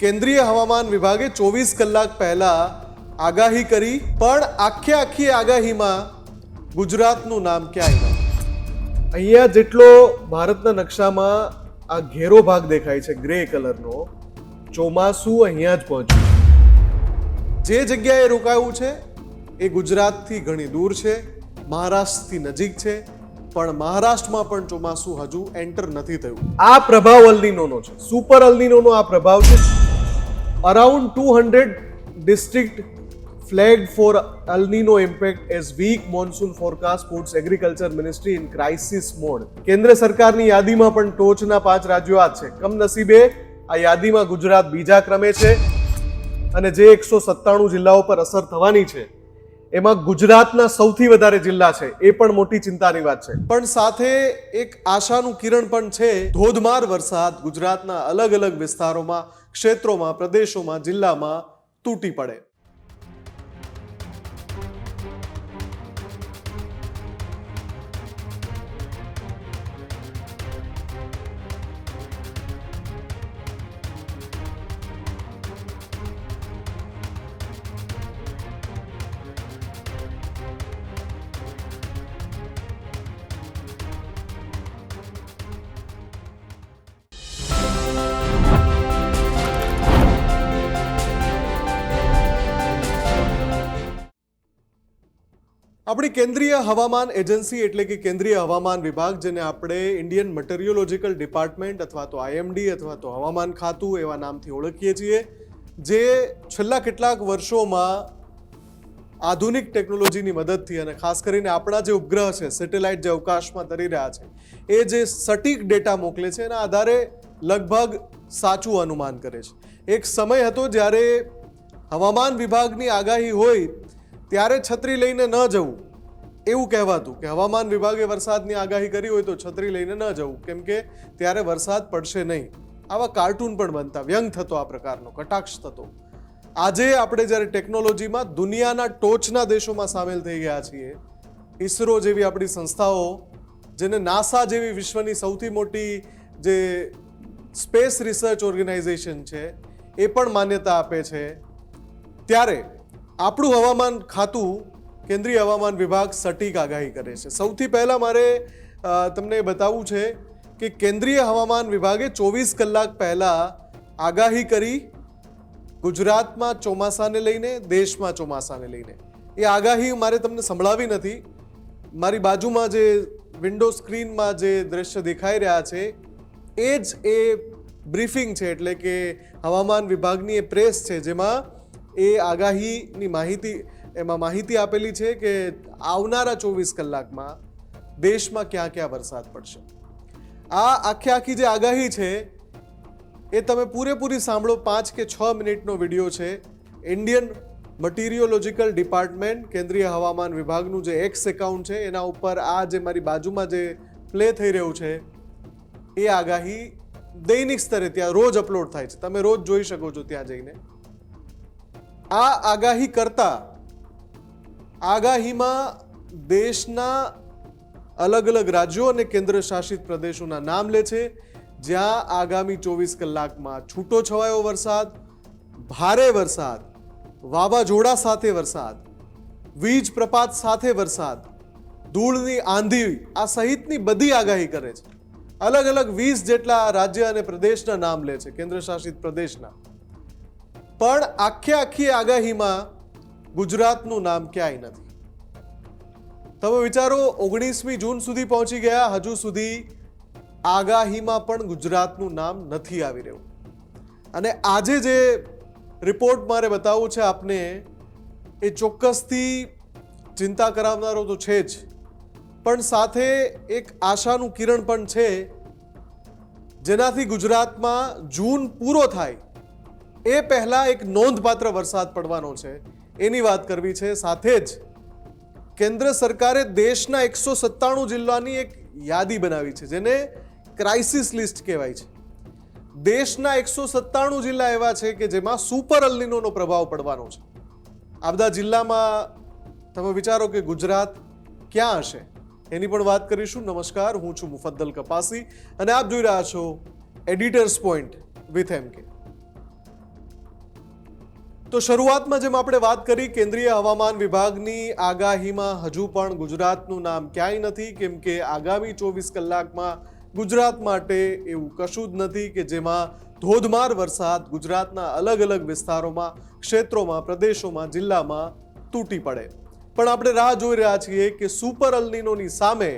કેન્દ્રીય હવામાન વિભાગે 24 કલાક પહેલા આગાહી કરી, પણ આખી આગાહીમાં ગુજરાતનું નામ ક્યાંય નથી। અહીંયા જેટલો ભારતના નકશામાં આ ઘેરો ભાગ દેખાય છે ગ્રે કલરનો, ચોમાસું અહીંયા જ પહોંચ્યું। જે જગ્યાએ રોકાયું છે એ ગુજરાતથી ઘણી દૂર છે, મહારાષ્ટ્રથી નજીક છે, પણ મહારાષ્ટ્રમાં પણ ચોમાસું હજુ એન્ટર નથી થયું। આ પ્રભાવ અલ નીનોનો છે, સુપર અલ નીનોનો આ પ્રભાવ છે। Around 200 district flagged for El Nino impact as weak monsoon forecast puts agriculture ministry in crisis mode। કેન્દ્ર સરકારની યાદીમાં પણ ટોચના 5 રાજ્યો આ છે। કમનસીબે આ યાદીમાં ગુજરાત બીજા ક્રમે છે, અને જે 197 જિલ્લાઓ પર અસર થવાની છે એમાં ગુજરાતના સૌથી વધારે જિલ્લા છે, એ પણ મોટી ચિંતાની વાત છે। પણ સાથે એક આશાનું કિરણ પણ છે। ધોધમાર વરસાદ ગુજરાતના અલગ અલગ વિસ્તારોમાં, ક્ષેત્રોમાં, પ્રદેશોમાં, જિલ્લામાં તૂટી પડે। આપણી કેન્દ્રીય હવામાન એજન્સી એટલે કે કેન્દ્રીય હવામાન વિભાગ, જેને આપણે ઇન્ડિયન મેટરિયોલોજીકલ ડિપાર્ટમેન્ટ અથવા તો આઈએમડી અથવા તો હવામાન ખાતું એવા નામથી ઓળખીએ છીએ, જે છેલ્લા કેટલાક વર્ષોમાં આધુનિક ટેકનોલોજીની મદદથી અને ખાસ કરીને આપણા જે ઉપગ્રહ છે, સેટેલાઇટ જે અવકાશમાં તરી રહ્યા છે, એ જે સટીક ડેટા મોકલે છે એના આધારે લગભગ સાચું અનુમાન કરે છે। એક સમય હતો જ્યારે હવામાન વિભાગની આગાહી હોય ત્યારે છત્રી લઈને ન જવું એવું કહેવાતું, કે હવામાન વિભાગે વરસાદની આગાહી કરી હોય તો છત્રી લઈને ન જવું, કેમ કે ત્યારે વરસાદ પડશે નહીં। આવા કાર્ટૂન પણ બનતા, વ્યંગ થતો આ પ્રકારનો, કટાક્ષ થતો। આજે આપણે જ્યારે ટેકનોલોજીમાં દુનિયાના ટોચના દેશોમાં સામેલ થઈ ગયા છીએ, ઈસરો જેવી આપણી સંસ્થાઓ, જેને નાસા જેવી વિશ્વની સૌથી મોટી જે સ્પેસ રિસર્ચ ઓર્ગેનાઇઝેશન છે એ પણ માન્યતા આપે છે, ત્યારે આપણું હવામાન ખાતું, કેન્દ્રીય હવામાન વિભાગ સટીક આગાહી કરે છે। સૌથી પહેલા મારે તમને બતાવવું છે કે કેન્દ્રીય હવામાન વિભાગે 24 કલાક પહેલા આગાહી કરી ગુજરાતમાં ચોમાસાને લઈને, દેશમાં ચોમાસાને લઈને। એ આગાહી મારે તમને સંભળાવી નથી, મારી બાજુમાં જે વિન્ડો સ્ક્રીનમાં જે દ્રશ્ય દેખાઈ રહ્યા છે એ જ એ બ્રીફિંગ છે, એટલે કે હવામાન વિભાગની એ પ્રેસ છે, જેમાં એ આગાહીની માહિતી આપેલી છે કે આવનારા 24 કલાકમાં દેશમાં ક્યાં ક્યાં વરસાદ પડશે। આ આખી જે આગાહી છે એ તમે પૂરેપૂરી સાંભળો। 5 કે 6 મિનિટનો વિડીયો છે। ઇન્ડિયન મટીરિયોલોજીકલ ડિપાર્ટમેન્ટ, કેન્દ્રીય હવામાન વિભાગનું જે એક્સ એકાઉન્ટ છે એના ઉપર આ જે મારી બાજુમાં જે પ્લે થઈ રહ્યું છે એ આગાહી દૈનિક સ્તરે ત્યાં રોજ અપલોડ થાય છે, તમે રોજ જોઈ શકો છો ત્યાં જઈને। આ આગાહી કરતા આગાહીમાં દેશના અલગ અલગ રાજ્યો અને કેન્દ્ર શાસિત પ્રદેશોના નામ લે છે, જ્યાં આગામી 24 કલાકમાં છૂટો છવાયો વરસાદ, ભારે વરસાદ, વાવાઝોડા સાથે વરસાદ, વીજ પ્રપાત સાથે વરસાદ, ધૂળની આંધી, આ સહિતની બધી આગાહી કરે છે। અલગ અલગ 20 જેટલા રાજ્ય અને પ્રદેશના નામ લે છે, કેન્દ્ર શાસિત પ્રદેશના। પણ આખી આગાહીમાં ગુજરાતનું નામ ક્યાંય નથી। તમે વિચારો, 19મી જૂન સુધી પહોંચી ગયા, હજુ સુધી આગાહીમાં પણ ગુજરાતનું નામ નથી આવી રહ્યું। અને આજે જે રિપોર્ટ મારે બતાવવું છે આપને, એ ચોક્કસથી ચિંતા કરાવનારો તો છે જ, પણ સાથે એક આશાનું કિરણ પણ છે, જેનાથી ગુજરાતમાં જૂન પૂરો થાય એ પહેલા એક નોંધપાત્ર વરસાદ પડવાનો છે, એની વાત કરવી છે। સાથે જ કેન્દ્ર સરકારે દેશના 197 જિલ્લાની એક યાદી બનાવી છે, જેને ક્રાઇસિસ લિસ્ટ કહેવાય છે। દેશના 197 જિલ્લા એવા છે કે જેમાં સુપર અલ નીનોનો પ્રભાવ પડવાનો છે। આ બધા જિલ્લામાં તમે વિચારો કે ગુજરાત ક્યાં હશે, એની પણ વાત કરીશું। નમસ્કાર, હું છું મુફદ્દલ કપાસી અને આપ જોઈ રહ્યા છો એડિટર્સ પોઈન્ટ વિથ એમ કે। તો શરૂઆતમાં જેમ આપણે વાત કરી, કેન્દ્રીય હવામાન વિભાગની આગાહીમાં હજુ પણ ગુજરાતનું નામ ક્યાંય નથી, કેમ કે આગામી 24 કલાકમાં ગુજરાત માટે એવું કશું જ નથી કે જેમાં ધોધમાર વરસાદ ગુજરાતના અલગ અલગ વિસ્તારોમાં, ક્ષેત્રોમાં, પ્રદેશોમાં, જિલ્લામાં તૂટી પડે. પણ આપણે રાહ જોઈ રહ્યા છીએ કે સુપર અલ્નિનોની સામે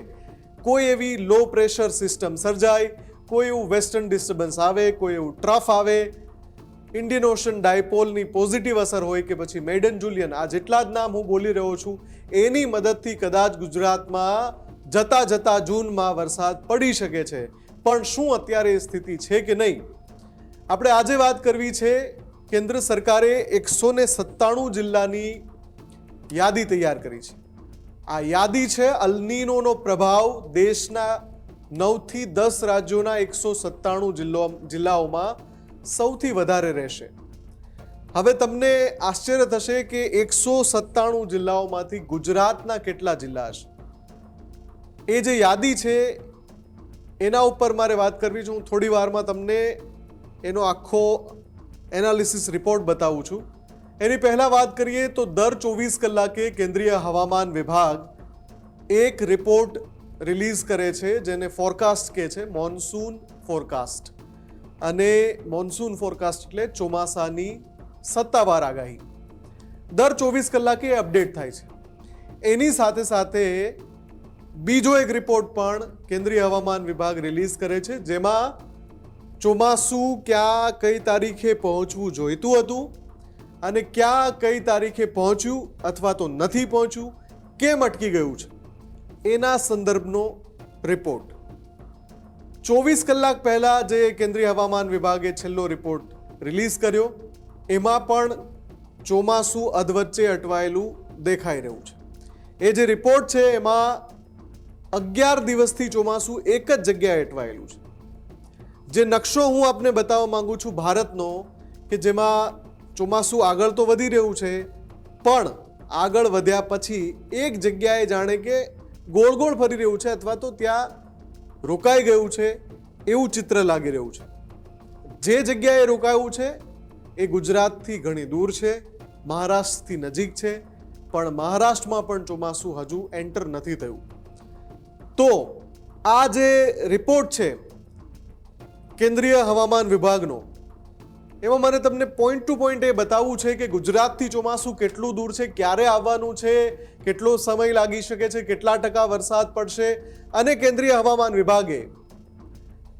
કોઈ એવી લો પ્રેશર સિસ્ટમ સર્જાય, કોઈ એવું વેસ્ટર્ન ડિસ્ટર્બન્સ આવે, કોઈ એવું ટ્રફ આવે, ઇન્ડિયન ઓશન ડાયપોલની પોઝિટિવ અસર હોય કે પછી મેડન જુલિયન, આ જેટલા જ નામ હું બોલી રહ્યો છું એની મદદથી કદાચ ગુજરાતમાં જતા જતા જૂનમાં વરસાદ પડી શકે છે. પણ શું અત્યારે એ સ્થિતિ છે કે નહીં? આપણે આજે વાત કરવી છે. કેન્દ્ર સરકારે 197 જિલ્લાની યાદી તૈયાર કરી છે. આ યાદી છે અલ્નીનોનો પ્રભાવ દેશના 9 થી 10 રાજ્યોના 197 જિલ્લાઓમાં સૌથી વધારે રહેશે. હવે તમને આશ્ચર્ય થશે કે 197 જિલ્લાઓમાંથી ગુજરાતના કેટલા જિલ્લા હશે. એ જે યાદી છે એના ઉપર મારે વાત કરવી છે. હું થોડી વારમાં તમને એનો આખો એનાલિસિસ રિપોર્ટ બતાવું છું. એની પહેલા વાત કરીએ તો દર 24 કલાકે કેન્દ્રીય હવામાન વિભાગ એક રિપોર્ટ રિલીઝ કરે છે જેને ફોરકાસ્ટ કહે છે, મોન્સૂન ફોરકાસ્ટ. અને મોન્સૂન ફોરકાસ્ટ એટલે ચોમાસાની સત્તાવાર આગાહી. દર 24 કલાકે અપડેટ થાય છે. એની સાથે સાથે બીજો એક રિપોર્ટ પણ કેન્દ્રીય હવામાન વિભાગ રિલીઝ કરે છે જેમાં ચોમાસું ક્યાં કઈ તારીખે પહોંચવું જોઈતું હતું અને ક્યાં કઈ તારીખે પહોંચ્યું અથવા તો નથી પહોંચ્યું, કેમ અટકી ગયું છે, એના સંદર્ભનો રિપોર્ટ. 24 કલાક પહેલા જે કેન્દ્રીય હવામાન વિભાગે છેલ્લો રિપોર્ટ રિલીઝ કર્યો એમાં પણ ચોમાસું અધવચ્ચે અટવાયેલું દેખાઈ રહ્યું છે. એ જે રિપોર્ટ છે એમાં 11 દિવસથી ચોમાસું એક જ જગ્યાએ અટવાયેલું છે. જે નકશો હું આપને બતાવવા માંગુ છું ભારતનો, કે જેમાં ચોમાસું આગળ તો વધી રહ્યું છે પણ આગળ વધ્યા પછી એક જગ્યાએ જાણે કે ગોળ ગોળ ફરી રહ્યું છે અથવા તો ત્યાં રોકાઈ ગયું છે એવું ચિત્ર લાગી રહ્યું છે. જે જગ્યાએ રોકાયું છે એ ગુજરાતથી ઘણી દૂર છે, મહારાષ્ટ્રથી નજીક છે, પણ મહારાષ્ટ્રમાં પણ ચોમાસું હજુ એન્ટર નથી થયું. તો આ જે રિપોર્ટ છે કેન્દ્રીય હવામાન વિભાગનો, એમાં મને તમને પોઈન્ટ ટુ પોઈન્ટ એ બતાવવું છે કે ગુજરાતથી ચોમાસું કેટલું દૂર છે, ક્યારે આવવાનું છે, કેટલો સમય લાગી શકે છે, કેટલા ટકા વરસાદ પડશે. અને કેન્દ્રીય હવામાન વિભાગે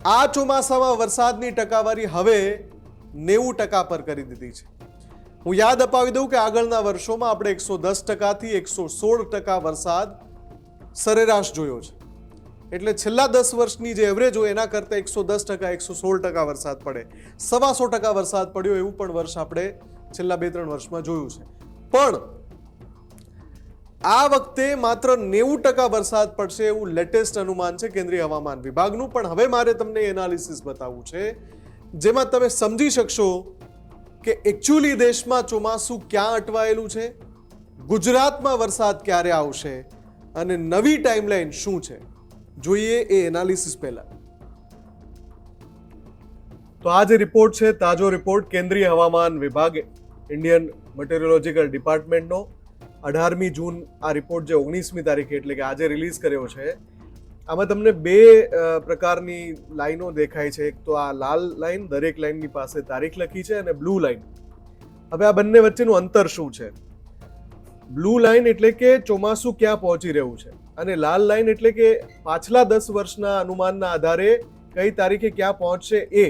આ ચોમાસામાં વરસાદની ટકાવારી હવે 90% પર કરી દીધી છે. હું યાદ અપાવી દઉં કે આગળના વર્ષોમાં આપણે 110% થી 116% વરસાદ સરેરાશ જોયો છે. એટલે છેલ્લા 10 વર્ષની જે એવરેજ હોય એના કરતાં 110%, 116% વરસાદ પડે, 125% વરસાદ પડ્યો એવું પણ વર્ષ આપણે છેલ્લા 2-3 વર્ષમાં જોયું છે. પણ આ વખતે માત્ર 90% વરસાદ પડશે એવું લેટેસ્ટ અનુમાન છે કેન્દ્રીય હવામાન વિભાગનું. પણ હવે મારે તમને એનાલિસિસ બતાવવું છે જેમાં તમે સમજી શકશો કે એકચ્યુઅલી દેશમાં ચોમાસું ક્યાં અટવાયેલું છે, ગુજરાતમાં વરસાદ ક્યારે આવશે અને નવી ટાઈમલાઈન શું છે. જોઈએ એ એનાલિસિસ પહેલા. તો આ જે રિપોર્ટ છે, તાજો રિપોર્ટ કેન્દ્રીય હવામાન વિભાગ, ઇન્ડિયન મેટેરોલોજીકલ ડિપાર્ટમેન્ટનો 18મી જૂન આ રિપોર્ટ જે 19મી તારીખે એટલે કે આજે રિલીઝ કર્યો છે. આમાં તમને બે પ્રકારની લાઈનો દેખાય છે. એક તો આ લાલ લાઈન, દરેક લાઈનની પાસે તારીખ લખી છે, અને બ્લુ લાઈન. હવે આ બંને વચ્ચેનું અંતર શું છે? બ્લુ લાઈન એટલે કે ચોમાસું ક્યાં પહોંચી રહ્યું છે અને લાલ લાઈન એટલે કે પાછલા 10 વર્ષના અનુમાનના આધારે કઈ તારીખે ક્યાં પહોંચશે એ.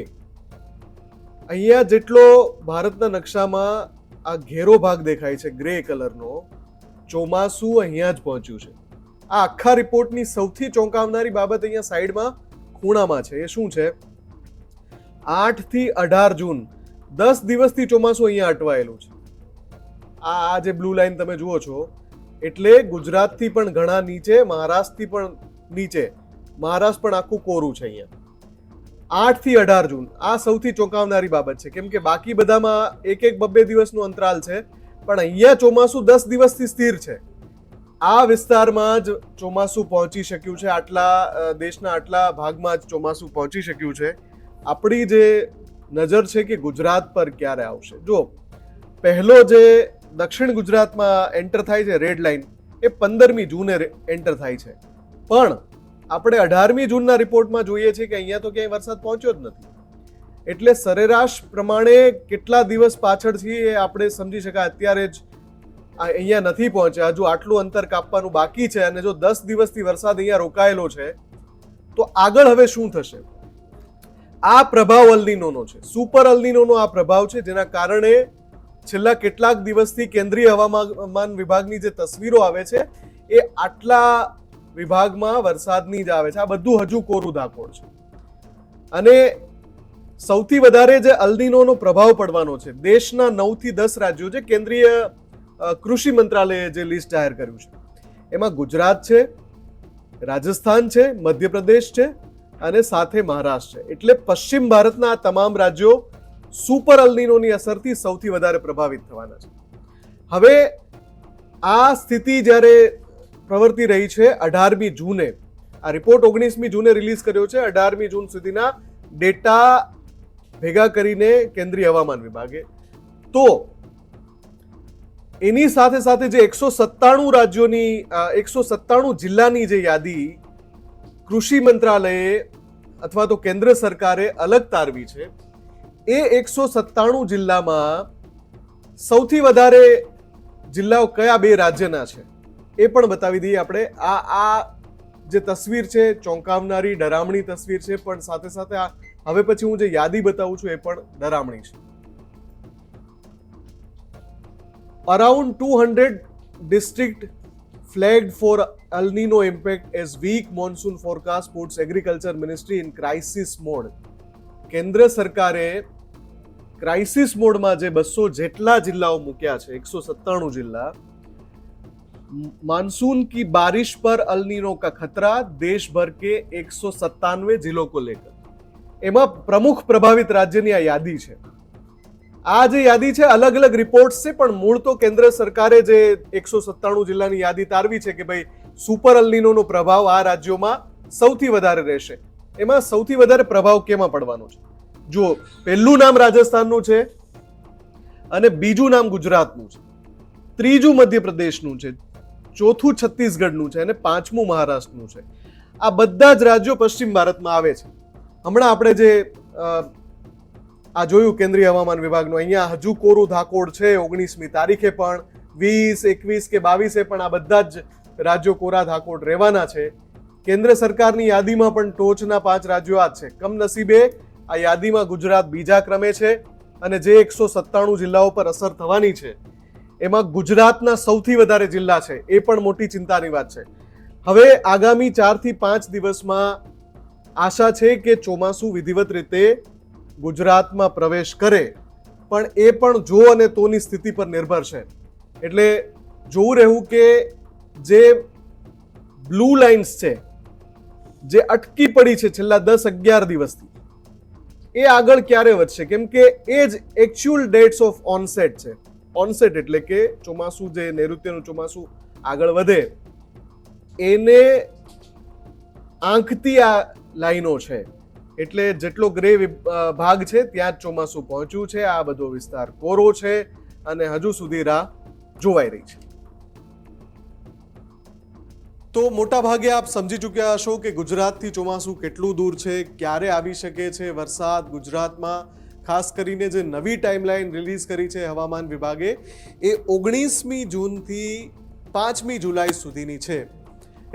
અહીંયા જેટલો ભારતના નકશામાં આ ઘેરો ભાગ દેખાય છે ગ્રે કલરનો, ચોમાસું અહીંયા જ પહોંચ્યું છે. આ આખા રિપોર્ટની સૌથી ચોંકાવનારી બાબત અહીંયા સાઈડમાં ખૂણામાં છે. એ શું છે? 8 થી 18 જૂન 10 દિવસથી ચોમાસું અહીંયા અટવાયેલું છે. આ જે બ્લુ લાઈન તમે જુઓ છો એટલે ગુજરાતથી પણ ઘણા નીચે, મહારાષ્ટ્રથી પણ નીચે, મહારાષ્ટ્ર પણ આખું કોરું છે અહીંયા. 8 થી 18 જૂન આ સૌથી ચોંકાવનારી બાબત છે, કેમ કે બાકી બધામાં એક 2 દિવસનું અંતરાલ છે, પણ અહીંયા ચોમાસું 10 દિવસથી સ્થિર છે. આ વિસ્તારમાં જ ચોમાસું પહોંચી શક્યું છે, આટલા દેશના આટલા ભાગમાં જ ચોમાસું પહોંચી શક્યું છે. આપણી જે નજર છે કે ગુજરાત પર ક્યારે આવશે. જો પહેલો જે દક્ષિણ ગુજરાતમાં એન્ટર થાય છે રેડ લાઇન, એ 15મી જૂને એન્ટર થાય છે. પણ આપણે 18મી જૂનના રિપોર્ટમાં જોઈએ છીએ કે અહીંયા તો ક્યાંય વરસાદ પહોંચ્યો જ નથી. એટલે સરેરાશ પ્રમાણે કેટલા દિવસ પાછળથી એ આપણે સમજી શકાય. અત્યારે જ અહીંયા નથી પહોંચ્યા, હજુ આટલું અંતર કાપવાનું બાકી છે. અને જો 10 દિવસથી વરસાદ અહીંયા રોકાયેલો છે તો આગળ હવે શું થશે? આ પ્રભાવ અલ્નીનોનો છે, સુપર અલ્નીનોનો આ પ્રભાવ છે, જેના કારણે છેલ્લા કેટલાક દિવસથી કેન્દ્રીય હવામાન વિભાગની જે તસવીરો આવે છે એ આટલા વિભાગમાં વરસાદની જ આવે છે. આ બધું હજુ કોરું ધાકોડ છે. અને સૌથી વધારે જે અલ્નીનોનો પ્રભાવ પડવાનો છે, દેશના 9 થી 10 રાજ્યો, જે કેન્દ્રીય કૃષિ મંત્રાલયે જે લિસ્ટ જાહેર કર્યું છે, એમાં ગુજરાત છે, રાજસ્થાન છે, મધ્યપ્રદેશ છે અને સાથે મહારાષ્ટ્ર છે. એટલે પશ્ચિમ ભારતના આ તમામ રાજ્યો સુપર અલ્નીનોની અસરથી સૌથી વધારે પ્રભાવિત થવાના છે. હવે આ સ્થિતિ જ્યારે પ્રવર્તી રહી છે 18મી જૂને, આ રિપોર્ટ 19મી જૂને રિલીઝ કર્યો છે, 18મી જૂન સુધીના ડેટા ભેગા કરીને કેન્દ્રીય હવામાન વિભાગે, તો એની સાથે સાથે જે 197 રાજ્યોની 197 જિલ્લાની જે યાદી કૃષિ મંત્રાલયે અથવા તો કેન્દ્ર સરકારે અલગ તારવી છે, એ 197 જિલ્લામાં સૌથી વધારે જિલ્લાઓ કયા 2 રાજ્યના છે એ પણ બતાવી દઈએ આપણે. આ જે તસવીર છે ચોંકાવનારી, ડરામણી તસવીર છે, પણ સાથે સાથે આ હવે પછી હું જે યાદી બતાવું છું એ પણ ડરામણી છે. Around 200 district flagged for El Nino impact as weak monsoon forecast puts agriculture ministry in crisis mode. કેન્દ્ર સરકારે ક્રાઇસિસ મોડમાં જે 200 જેટલા જિલ્લાઓ મૂક્યા છે, 197 જિલ્લા, मानसून की बारिश पर अल नीनो का खतरा देश भर के 197 जिलों को लेकर. એમાં પ્રમુખ પ્રભાવિત રાજ્યની આ યાદી છે. આ જે યાદી છે અલગ અલગ રિપોર્ટ્સ છે, પણ મૂળ તો કેન્દ્ર સરકારે જે 197 જિલ્લાની યાદી તારવી છે કે ભાઈ સુપર અલ નીનોનો પ્રભાવ આ રાજ્યોમાં સૌથી વધારે રહેશે. એમાં સૌથી વધારે પ્રભાવ કેમાં પડવાનો છે? જો પહેલું નામ રાજસ્થાનનું છે અને બીજું નામ ગુજરાતનું છે, ત્રીજું મધ્યપ્રદેશનું છે, ચોથું છત્તીસગઢનું છે અને પાંચમું મહારાષ્ટ્રનું છે. આ બધા જ રાજ્યો પશ્ચિમ ભારતમાં આવે છે. હમણાં આપણે જે આ જોયું કેન્દ્રીય હવામાન વિભાગનું, અહીંયા હજુ કોરું ધાકોડ છે. 19મી તારીખે પણ 20, 21 કે 22 પણ આ બધા જ રાજ્યો કોરા ધાકોડ રહેવાના છે. કેન્દ્ર સરકારની યાદીમાં પણ ટોચના 5 રાજ્યો આ જ છે. કમનસીબે આ યાદીમાં ગુજરાત બીજા ક્રમે છે અને જે 197 જિલ્લાઓ પર અસર થવાની છે એમાં ગુજરાતના સૌથી વધારે જિલ્લા છે. એ પણ મોટી ચિંતાની વાત છે. હવે આગામી 4 થી 5 દિવસમાં આશા છે કે ચોમાસું વિધિવત રીતે ગુજરાતમાં પ્રવેશ કરે, પણ એ પણ જો અને તોની સ્થિતિ પર નિર્ભર છે. એટલે જોવું રહેવું કે જે બ્લુ લાઇન્સ છે, જે અટકી પડી છે છેલ્લા 10-11 દિવસથી, એ આગળ ક્યારે વધશે? કેમ કે એ જ એકચ્યુઅલ ડેટ્સ ઓફ ઓનસેટ છે. ઓનસેટ એટલે કે ચોમાસું, જે નૈઋત્યનું ચોમાસું આગળ વધે એને આંખતી આ લાઈનો છે. એટલે જેટલો ગ્રે ભાગ છે ત્યાં જ ચોમાસું પહોંચ્યું છે. આ બધો વિસ્તાર કોરો છે અને હજુ સુધી રાહ જોવાઈ રહી છે. તો મોટા ભાગે આપ સમજી ચૂક્યા હશો કે ગુજરાતથી ચોમાસું કેટલું દૂર છે, ક્યારે આવી શકે છે વરસાદ ગુજરાતમાં. ખાસ કરીને જે નવી ટાઈમલાઈન રિલીઝ કરી છે હવામાન વિભાગે, એ 19મી જૂનથી 5મી જુલાઈ સુધીની છે.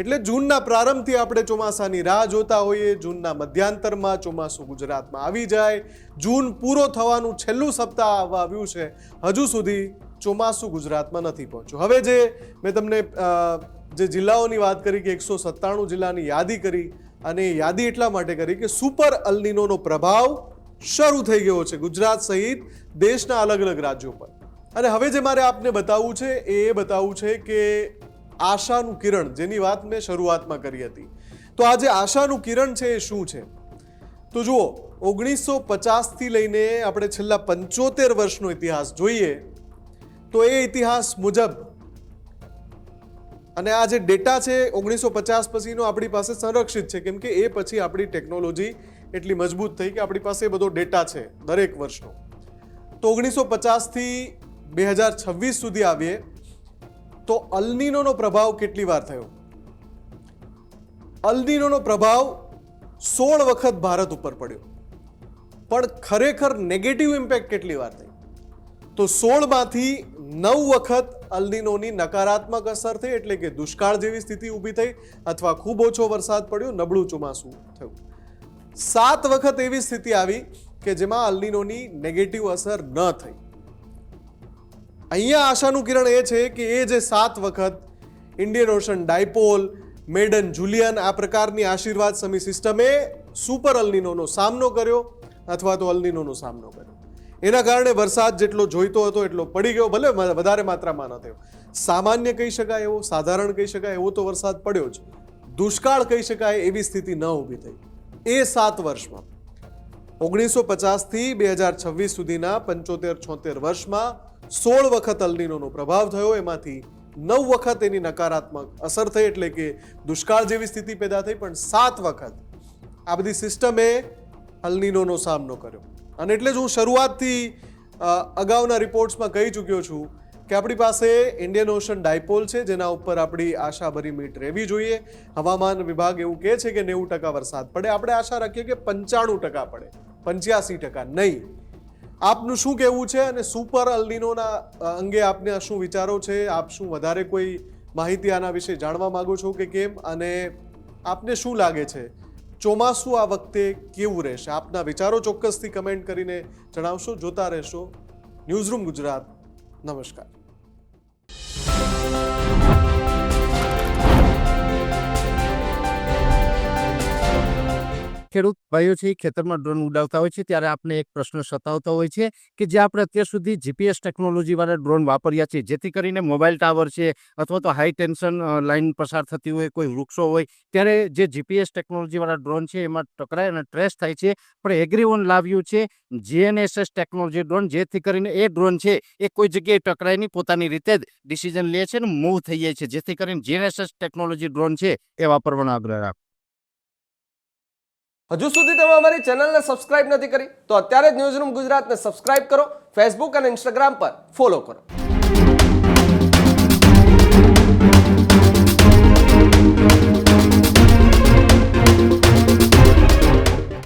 એટલે જૂનના પ્રારંભથી આપણે ચોમાસાની રાહ જોતા હોઈએ. જૂનના મધ્યાંતરમાં ચોમાસું ગુજરાતમાં આવી જાય. જૂન પૂરો થવાનું છેલ્લું સપ્તાહ આવવા આવ્યું છે, હજુ સુધી ચોમાસું ગુજરાતમાં નથી પહોંચ્યું. હવે જે મેં તમને જે જિલ્લાઓની વાત કરી કે 197 જિલ્લાની યાદી કરી, અને યાદી એટલા માટે કરી કે સુપર અલ નીનોનો પ્રભાવ શરૂ થઈ ગયો છે ગુજરાત સહિત દેશના અલગ અલગ રાજ્યો પર. અને હવે જે મારે આપને બતાવવું છે એ બતાવવું છે કે આશાનું કિરણ, જેની વાત મેં શરૂઆતમાં કરી હતી. તો આ જે આશાનું કિરણ છે એ શું છે? તો જુઓ, 1950થી લઈને આપણે છેલ્લા 75 વર્ષનો ઇતિહાસ જોઈએ તો એ ઇતિહાસ મુજબ, અને આ જે ડેટા છે 1950 પછીનો આપણી પાસે સંરક્ષિત છે, કેમ કે એ પછી આપણી ટેકનોલોજી એટલી મજબૂત થઈ કે આપણી પાસે બધો ડેટા છે દરેક વર્ષનો. તો 1950થી 2026 સુધી આવીએ તો અલ્નીનોનો પ્રભાવ કેટલી વાર થયો? અલ્નીનોનો પ્રભાવ 16 વખત ભારત ઉપર પડ્યો, પણ ખરેખર નેગેટિવ ઇમ્પેક્ટ કેટલી વાર થઈ? તો 16 માંથી 9 વખત અલ્નીનોની નકારાત્મક અસર થઈ, એટલે કે દુષ્કાળ જેવી સ્થિતિ ઊભી થઈ અથવા ખૂબ ઓછો વરસાદ પડ્યો, નબળું ચોમાસું થયું. 7 વખત એવી સ્થિતિ આવી કે જેમાં અલ્નીનોની નેગેટિવ અસર ન થઈ. અહીંયા આશાનું કિરણ એ છે કે એ જે 7 વખત Indian ocean dipole, maiden julienne આ પ્રકારની આશીર્વાદ સમી સિસ્ટમે સુપર અલ્નીનોનો સામનો કર્યો અથવા તો અલ્નીનોનો સામનો કર્યો. એના કારણે વરસાદ જેટલો જોઈતો હતો એટલો પડી ગયો, ભલે વધારે માત્રામાં ન થયો. સામાન્ય કહી શકાય એવો, સાધારણ કહી શકાય એવો તો વરસાદ પડ્યો જ, દુષ્કાળ કહી શકાય એવી સ્થિતિ ન ઊભી થઈ. એ 7 વર્ષમાં 1950 થી 2026 સુધીના 75-76 વર્ષમાં 16 વખત અલ્નીનોનો પ્રભાવ થયો. એમાંથી 9 વખત એની નકારાત્મક અસર થઈ, એટલે કે દુષ્કાળ જેવી સ્થિતિ પેદા થઈ, પણ 7 વખત આ બધી સિસ્ટમે અલ્નીનોનો સામનો કર્યો. અને એટલે જ હું શરૂઆતથી અગાઉના રિપોર્ટ્સમાં કહી ચૂક્યો છું કે આપણી પાસે ઇન્ડિયન ઓશન ડાયપોલ છે, જેના ઉપર આપણી આશાભરી મીટ રહેવી જોઈએ. હવામાન વિભાગ એવું કહે છે કે 90% વરસાદ પડે, આપણે આશા રાખીએ કે 95% પડે, 85% નહીં. આપનું શું કહેવું છે અને સુપર અલ્નીનોના અંગે આપને શું વિચારો છે? આપ શું વધારે કોઈ માહિતી આના વિશે જાણવા માંગો છો કે કેમ? અને આપને શું લાગે છે ચોમાસું આ વખતે કેવું રહેશે? આપના વિચારો ચોક્કસથી કમેન્ટ કરીને જણાવશો. જોતા રહેશો ન્યૂઝરૂમ ગુજરાત. નમસ્કાર. ખેડૂત ભાઈઓ છે ખેતરમાં ડ્રોન ઉડાવતા હોય છે ત્યારે આપણે એક પ્રશ્ન સતાવતો હોય છે કે જે આપણે અત્યાર સુધી જીપીએસ ટેકનોલોજીવાળા ડ્રોન વાપર્યા છે, જેથી કરીને મોબાઈલ ટાવર છે અથવા તો હાઈ ટેન્શન લાઇન પસાર થતી હોય, કોઈ વૃક્ષો હોય, ત્યારે જે જીપીએસ ટેકનોલોજીવાળા ડ્રોન છે એમાં ટકરાય અને ટ્રેસ થાય છે. પણ એગ્રીઓન લાવ્યું છે GNSS ટેકનોલોજી ડ્રોન, જેથી કરીને એ ડ્રોન છે એ કોઈ જગ્યાએ ટકરાય નહીં, પોતાની રીતે જ ડિસિઝન લે છે અને મૂવ થઈ જાય છે, જેથી કરીને GNSS ટેકનોલોજી ડ્રોન છે એ વાપરવાનો આગ્રહ રાખો. હજુ સુધી તમે અમારી ચેનલને સબસ્ક્રાઇબ નથી કરી તો અત્યારે જ ન્યૂઝરૂમ ગુજરાતને સબસ્ક્રાઇબ કરો, ફેસબુક અને ઇન્સ્ટાગ્રામ પર ફોલો કરો.